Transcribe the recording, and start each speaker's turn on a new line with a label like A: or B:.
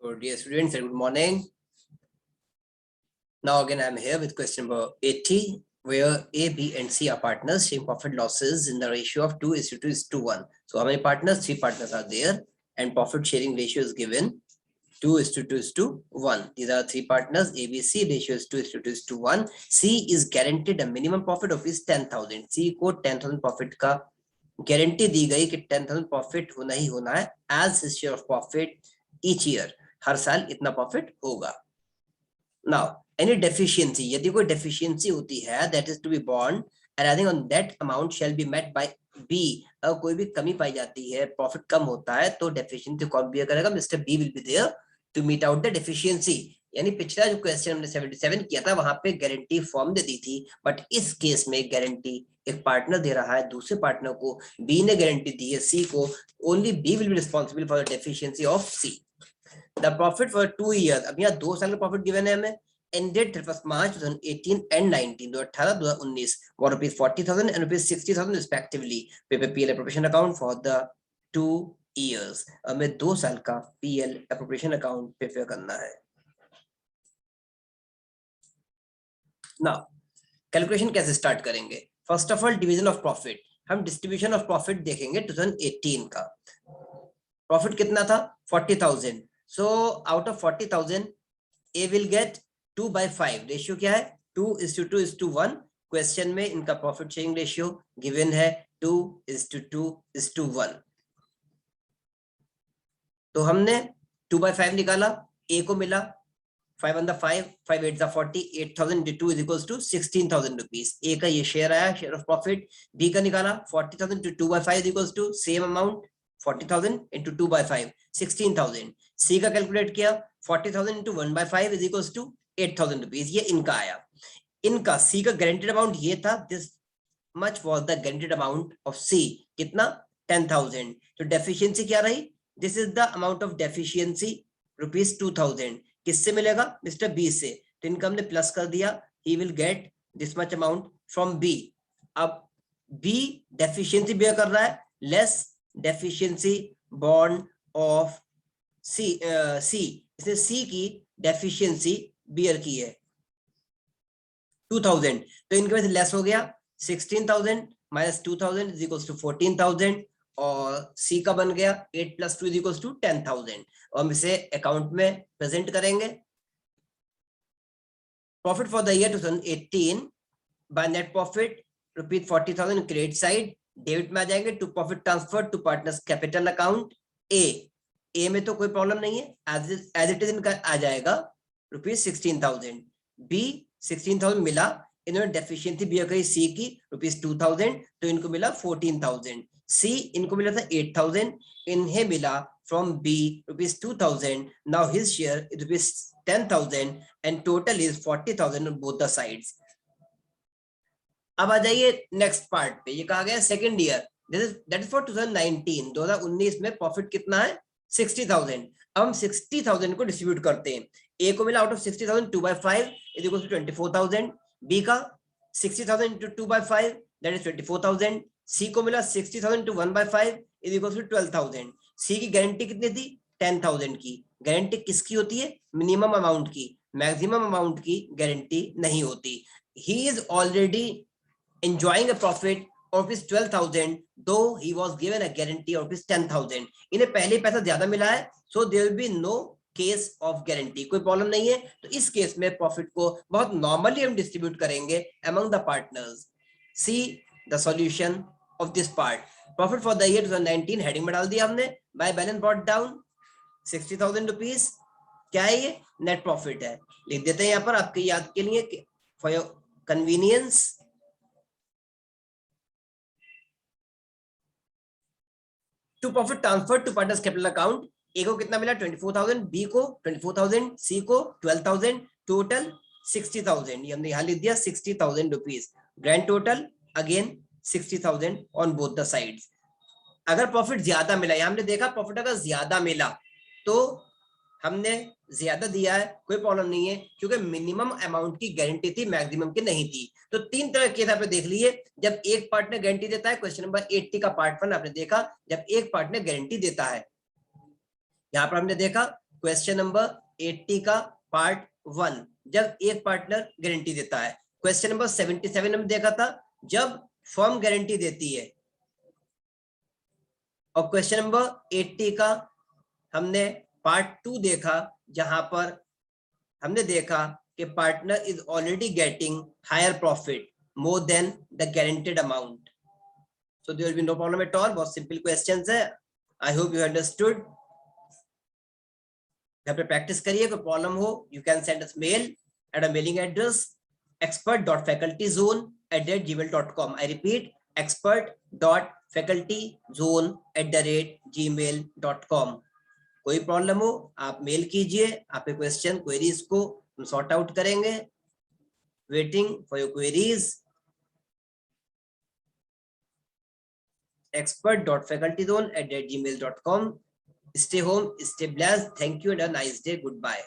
A: So dear students, good morning. Now again I am here with question number 80, where A, B and C are partners sharing profit losses in the ratio of 2:1. So how many partners? 3 partners are there and profit sharing ratio is given 2:1. These are 3 partners. A, B, C ratio is 2:1. C is guaranteed a minimum profit of is 10,000. C को 10,000 profit का guarantee दी गई कि 10,000 profit होना ही होना है as his share of profit each year, हर साल इतना प्रॉफिट होगा. नाउ एनी डेफिशिएंसी, यदि कोई डेफिशिएंसी होती है that is to be borne and on that amount shall be met by B. अगर कोई भी कमी पाई जाती है, प्रॉफिट कम होता है, तो डेफिशिएंसी कौन बियर करेगा? Mister B will be there to meet out the deficiency. यानी पिछला जो क्वेश्चन हमने 77 किया था वहां पे गारंटी फॉर्म दे दी थी, बट इस केस में गारंटी एक पार्टनर दे रहा है दूसरे पार्टनर को, बी ने गारंटी दी है सी को. Only B will be responsible for the deficiency of C. The profit for 2 year, अब यहाँ 2 साल का प्रॉफिट गिवन है हमें. ended 31st March 2018 and 19, 2018-2019 were rupees 40,000 and rupees 60,000 respectively. Prepare PL appropriation account for the 2 years. हमें 2 साल का PL appropriation account prepare करना है. Now कैलकुलेशन कैसे स्टार्ट करेंगे? First of all division of profit. हम डिस्ट्रीब्यूशन ऑफ प्रॉफिट देखेंगे 2018 का. प्रॉफिट कितना था? 40,000. So out of 40,000 A will get 2/5. Ratio क्या है? 2:1. क्वेश्चन में इनका प्रॉफिट शेयरिंग रेशियो गिवन है 2:1. तो हमने 2/5 निकाला, ए को मिला 5 on the 5, 5 8 the 40, 8,000 into 2 is equals to 16,000 rupees. ए का ये शेयर आया, शेयर ऑफ प्रॉफिट. बी का निकाला 40,000 to 2/5 is equals to same amount 40,000 into 2/5, 16,000. सी का कैलकुलेट किया 40,000 into 1/5 is equals to 8,000 rupees. ये इनका आया. इनका सी का गारंटेड अमाउंट ये था, this much was the guaranteed amount of C. कितना? 10,000. तो डेफिशिएंसी क्या रही? This is the amount of deficiency rupees 2,000. किससे मिलेगा? मिस्टर बी से. तो इनका हमने प्लस कर दिया. He will get this much amount from B. अब बी डेफिशिएंसी बियर कर रहा है, less deficiency borne of C. इसने सी की डेफिशिएंसी बियर की है 2,000. तो इनके में से लेस हो गया 16,000 माइनस 2,000 इज इक्वल्स टू 14,000. और सी का बन गया 8 + 2 इज इक्वल्स टू 10,000. और हम इसे अकाउंट में प्रेजेंट करेंगे. Profit for the year 2018 by net profit rupees 40,000 credit side, debit में आ जाएंगे to profit transfer to partners capital account. A में तो कोई प्रॉब्लम नहीं है, एज इट इज इनका आ जाएगा रुपीज 16,000. बी 16,000 मिला, इन्होंने डेफिशिएंसी बियर करी सी की रुपीज 2,000, तो इनको मिला 14,000. सी इनको मिला था 8,000, इन्हें मिला from B rupees 2,000. Now his share is rupees 10,000 and total is 40,000 on both the sides. अब आ जाइए नेक्स्ट पार्ट पे. ये कहा गया second year, that is for 2019. 2019 में प्रॉफिट कितना है? 60,000. अब हम 60,000 को डिस्ट्रीब्यूट करते हैं. ए को मिला out of 60,000 2/5 is equal to 24,000. B का 60,000 into 2/5 दैट इज 24,000. सी को मिला 60,000 to 1/5 इज इक्वल टू 12,000. सी की गारंटी कितनी थी? 10,000 की. गारंटी किसकी होती है? मिनिमम अमाउंट की. मैक्सिमम अमाउंट की गारंटी नहीं होती. He is already enjoying a profit of rupees 12,000 though he was given a guarantee of rupees 10,000. इन्हें पहले पैसा ज्यादा मिला है, so there will be no case of guarantee. कोई प्रॉब्लम नहीं है. तो इस केस में प्रॉफिट को बहुत नॉर्मली हम डिस्ट्रीब्यूट करेंगे among the partners. See the solution of this part. Profit for the year 2019 heading में डाल दिया हमने. by balance brought down 60,000 rupees. क्या है ये? नेट प्रॉफिट है. लिख देते हैं यहाँ पर आपके याद के लिए for your convenience. To profit transfer to partners capital account. A को कितना मिला? 24,000. बी को 24,000. सी को 12,000. टोटल 60,000. ये हमने यहाँ लिख दिया 60,000 rupees. Grand total again 60,000 on both the sides. अगर प्रॉफिट ज्यादा मिला, यहाँ हमने देखा प्रॉफिट अगर ज्यादा मिला तो हमने ज्यादा दिया है, कोई प्रॉब्लम नहीं है, क्योंकि मिनिमम अमाउंट की गारंटी थी, मैक्सिमम की नहीं थी. तो 3 तरह के आपने देख लिए. जब एक पार्टनर गारंटी देता है, क्वेश्चन नंबर 80 का पार्ट 1 आपने देखा, जब एक पार्टनर गारंटी देता है. यहाँ पर हमने देखा क्वेश्चन नंबर 80 का पार्ट 1, जब एक पार्टनर गारंटी देता है। क्वेश्चन नंबर 77 हमने देखा था जब फर्म गारंटी देती है, और क्वेश्चन नंबर 80 का हमने पार्ट 2 देखा जहां पर हमने देखा कि partner is already getting higher profit more than the guaranteed amount. So there will be no problem at all. बहुत सिंपल क्वेश्चंस है। I hope you understood. घर पे प्रैक्टिस करिए। कोई प्रॉब्लम हो you can send us mail at a mailing address expert.facultyzone@gmail.com। I repeat, expert.facultyzone@gmail.com। कोई problem हो आप मेल कीजिए, आपके क्वेश्चन क्वेरीज को हम सॉर्ट आउट करेंगे। Waiting for your queries. expert.facultyzone@gmail.com। Stay home, stay blessed. Thank you and a nice day. Goodbye.